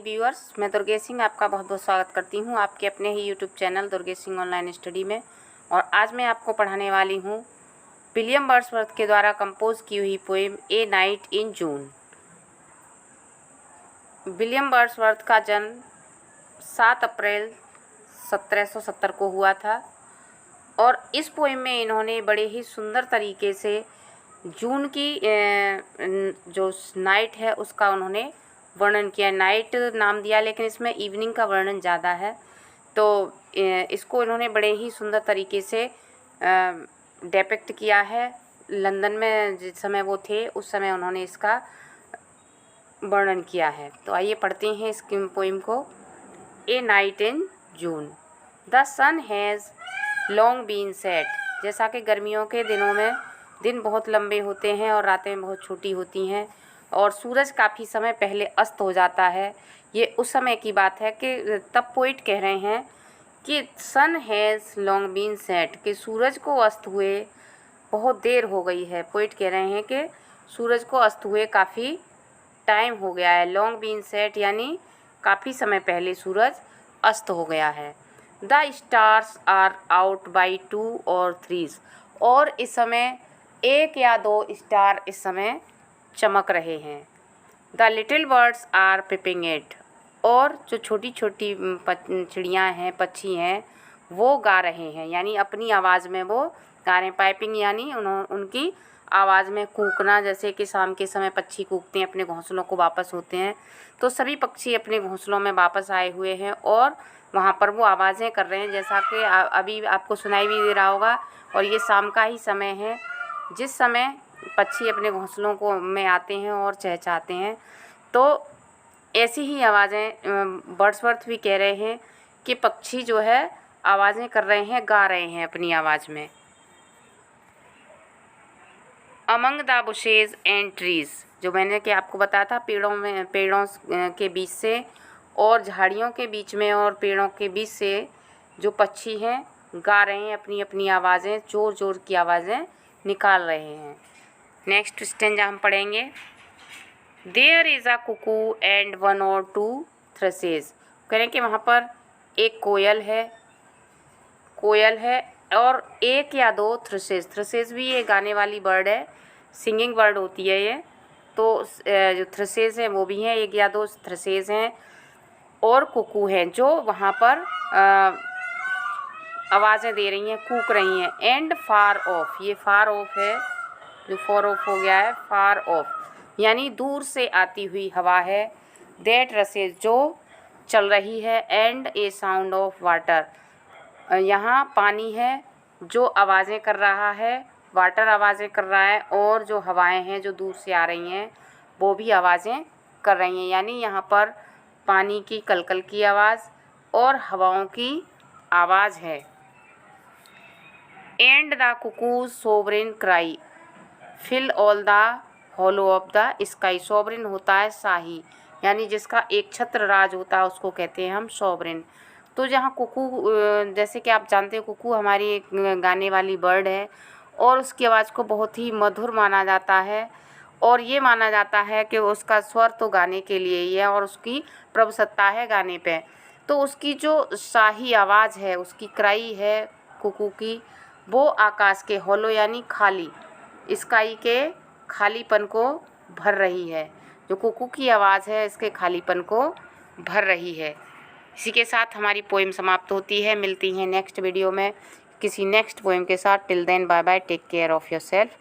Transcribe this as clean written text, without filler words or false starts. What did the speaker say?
Viewers, मैं दुर्गेश सिंह आपका बहुत बहुत स्वागत करती हूं आपके अपने ही YouTube channel Durgesh Singh online study में। और आज मैं आपको पढ़ाने वाली हूं विलियम वर्ड्सवर्थ के द्वारा कंपोज की हुई poem A night in June. William Wordsworth का जन्म 7 अप्रैल 1770 को हुआ था और इस पोएम में इन्होंने बड़े ही सुंदर तरीके से जून की जो नाइट है उसका उन्होंने वर्णन किया। नाइट नाम दिया लेकिन इसमें इवनिंग का वर्णन ज़्यादा है, तो इसको इन्होंने बड़े ही सुंदर तरीके से डिपिक्ट किया है। लंदन में जिस समय वो थे उस समय उन्होंने इसका वर्णन किया है। तो आइए पढ़ते हैं इस पोइम को। A night in June. The sun has long been set. जैसा कि गर्मियों के दिनों में दिन बहुत लंबे होते हैं और रातें बहुत छोटी होती हैं और सूरज काफ़ी समय पहले अस्त हो जाता है। ये उस समय की बात है कि तब पोइट कह रहे हैं कि सन हैज़ लॉन्ग बीन सेट, कि सूरज को अस्त हुए बहुत देर हो गई है। पोइट कह रहे हैं कि सूरज को अस्त हुए काफ़ी टाइम हो गया है। लॉन्ग बीन सेट यानी काफ़ी समय पहले सूरज अस्त हो गया है। The stars are out by 2 or 3, और इस समय 1 या 2 स्टार इस समय चमक रहे हैं। The little birds are peeping it, और जो छोटी छोटी चिड़ियाँ हैं, पक्षी हैं, वो गा रहे हैं, यानी अपनी आवाज़ में वो गा रहे हैं। पाइपिंग यानी उनकी आवाज़ में कूकना, जैसे कि शाम के समय पक्षी कूकते हैं, अपने घोंसलों को वापस होते हैं। तो सभी पक्षी अपने घोंसलों में वापस आए हुए हैं और वहाँ पर वो आवाज़ें कर रहे हैं, जैसा कि अभी आपको सुनाई भी दे रहा होगा। और ये शाम का ही समय है जिस समय पक्षी अपने घोंसलों को में आते हैं और चहचहाते हैं। तो ऐसी ही आवाज़ें वर्ड्सवर्थ भी कह रहे हैं कि पक्षी जो है आवाज़ें कर रहे हैं, गा रहे हैं अपनी आवाज़ में। Among the bushes and trees, जो मैंने कि आपको बताया था, पेड़ों के बीच से और झाड़ियों के बीच में और पेड़ों के बीच से जो पक्षी हैं गा रहे हैं अपनी अपनी आवाज़ें, ज़ोर ज़ोर की आवाज़ें निकाल रहे हैं। नेक्स्ट स्टेंजा हम पढ़ेंगे। There is a cuckoo and 1 or 2 thrushes. कह रहे हैं कि वहाँ पर एक कोयल है और 1 या 2 थ्रसेस। थ्रसेस भी ये गाने वाली बर्ड है, सिंगिंग बर्ड होती है ये। तो जो थ्रसेस हैं वो भी हैं, 1 या 2 थ्रसेस हैं और कुकू हैं जो वहाँ पर आवाज़ें दे रही हैं, कूक रही हैं। एंड फार ऑफ, ये फार ऑफ है, जो फॉर ऑफ हो गया है, फार ऑफ यानी दूर से आती हुई हवा है। दैट रसेस, जो चल रही है। And A sound of water, यहाँ पानी है जो आवाज़ें कर रहा है, वाटर आवाज़ें कर रहा है, और जो हवाएं हैं जो दूर से आ रही हैं वो भी आवाज़ें कर रही हैं। यानी यहाँ पर पानी की कलकल की आवाज़ और हवाओं की आवाज़ है। And the cuckoo's sovereign cry fill all the hollow of the sky. Sovereign होता है शाही, यानी जिसका एक छत्र राज होता है उसको कहते हैं हम सोवरेन। तो जहाँ कुकू, जैसे कि आप जानते हैं कुकू हमारी एक गाने वाली बर्ड है और उसकी आवाज़ को बहुत ही मधुर माना जाता है और ये माना जाता है कि उसका स्वर तो गाने के लिए ही है और उसकी प्रभुसत्ता है गाने पे। तो उसकी जो शाही आवाज़ है, उसकी क्राई है कुकू की, वो आकाश के हॉलो यानी खाली, स्काई के खालीपन को भर रही है। जो कुकू की आवाज़ है इसके खालीपन को भर रही है। इसी के साथ हमारी पोएम समाप्त होती है। मिलती हैं नेक्स्ट वीडियो में किसी नेक्स्ट पोएम के साथ। Till then bye bye, take care of yourself.